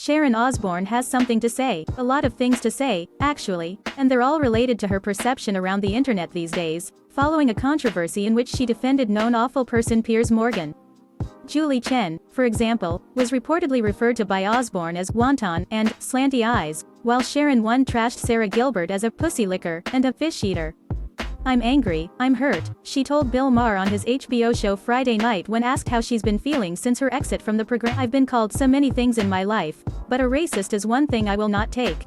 Sharon Osbourne has something to say, a lot of things to say, actually, and they're all related to her perception around the internet these days, following a controversy in which she defended known awful person Piers Morgan. Julie Chen, for example, was reportedly referred to by Osbourne as wonton and slanty eyes, while Sharon trashed Sara Gilbert as a pussy licker and a fish eater. "I'm angry, I'm hurt," she told Bill Maher on his HBO show Friday night when asked how she's been feeling since her exit from the program. "I've been called so many things in my life, but a racist is one thing I will not take."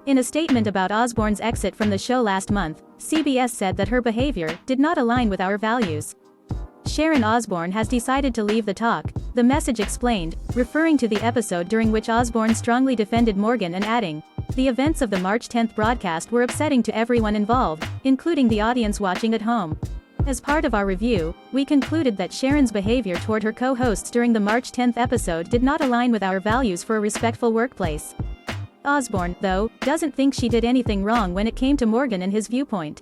In a statement about Osbourne's exit from the show last month, CBS said that her behavior did not align with our values. Sharon Osbourne has decided to leave the talk, the message explained, referring to the episode during which Osbourne strongly defended Morgan and adding, "The events of the March 10th broadcast were upsetting to everyone involved, including the audience watching at home." As part of our review, we concluded that Sharon's behavior toward her co-hosts during the March 10th episode did not align with our values for a respectful workplace. Osbourne, though, doesn't think she did anything wrong when it came to Morgan and his viewpoint.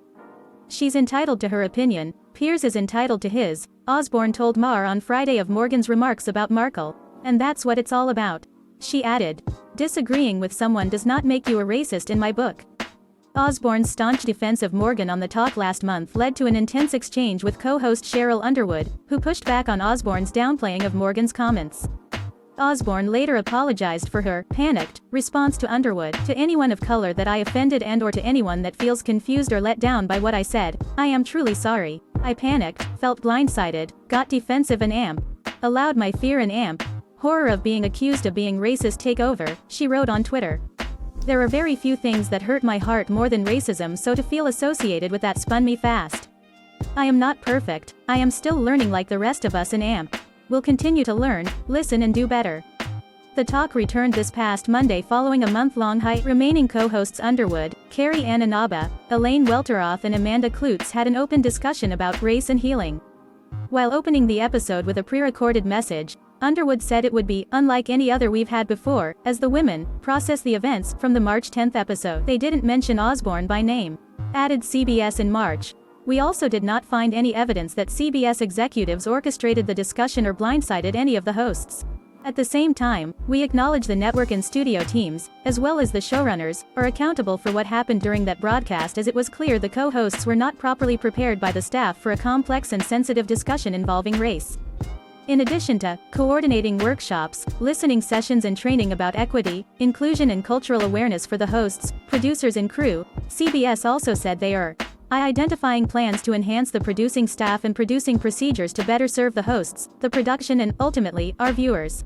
"She's entitled to her opinion, Piers is entitled to his," Osbourne told Maher on Friday of Morgan's remarks about Markle. "And that's what it's all about." She added, "Disagreeing with someone does not make you a racist in my book." Osbourne's staunch defense of Morgan on the talk last month led to an intense exchange with co-host Cheryl Underwood, who pushed back on Osbourne's downplaying of Morgan's comments. Osbourne later apologized for her panicked response to Underwood. "To anyone of color that I offended and/or to anyone that feels confused or let down by what I said, I am truly sorry. I panicked, felt blindsided, got defensive and allowed my fear and horror of being accused of being racist take over," she wrote on Twitter. "There are very few things that hurt my heart more than racism, so to feel associated with that spun me fast. I am not perfect, I am still learning like the rest of us and will continue to learn, listen and do better." The talk returned this past Monday following a month-long hiatus. Remaining co-hosts Underwood, Carrie Ann Inaba, Elaine Welteroth and Amanda Klutz had an open discussion about race and healing. While opening the episode with a pre-recorded message, Underwood said it would be unlike any other we've had before, as the women process the events from the March 10th episode. They didn't mention Osbourne by name. Added CBS in March. "We also did not find any evidence that CBS executives orchestrated the discussion or blindsided any of the hosts. At the same time, we acknowledge the network and studio teams, as well as the showrunners, are accountable for what happened during that broadcast, as it was clear the co-hosts were not properly prepared by the staff for a complex and sensitive discussion involving race." In addition to coordinating workshops, listening sessions and training about equity, inclusion and cultural awareness for the hosts, producers and crew, CBS also said they are identifying plans to enhance the producing staff and producing procedures to better serve the hosts, the production and, ultimately, our viewers.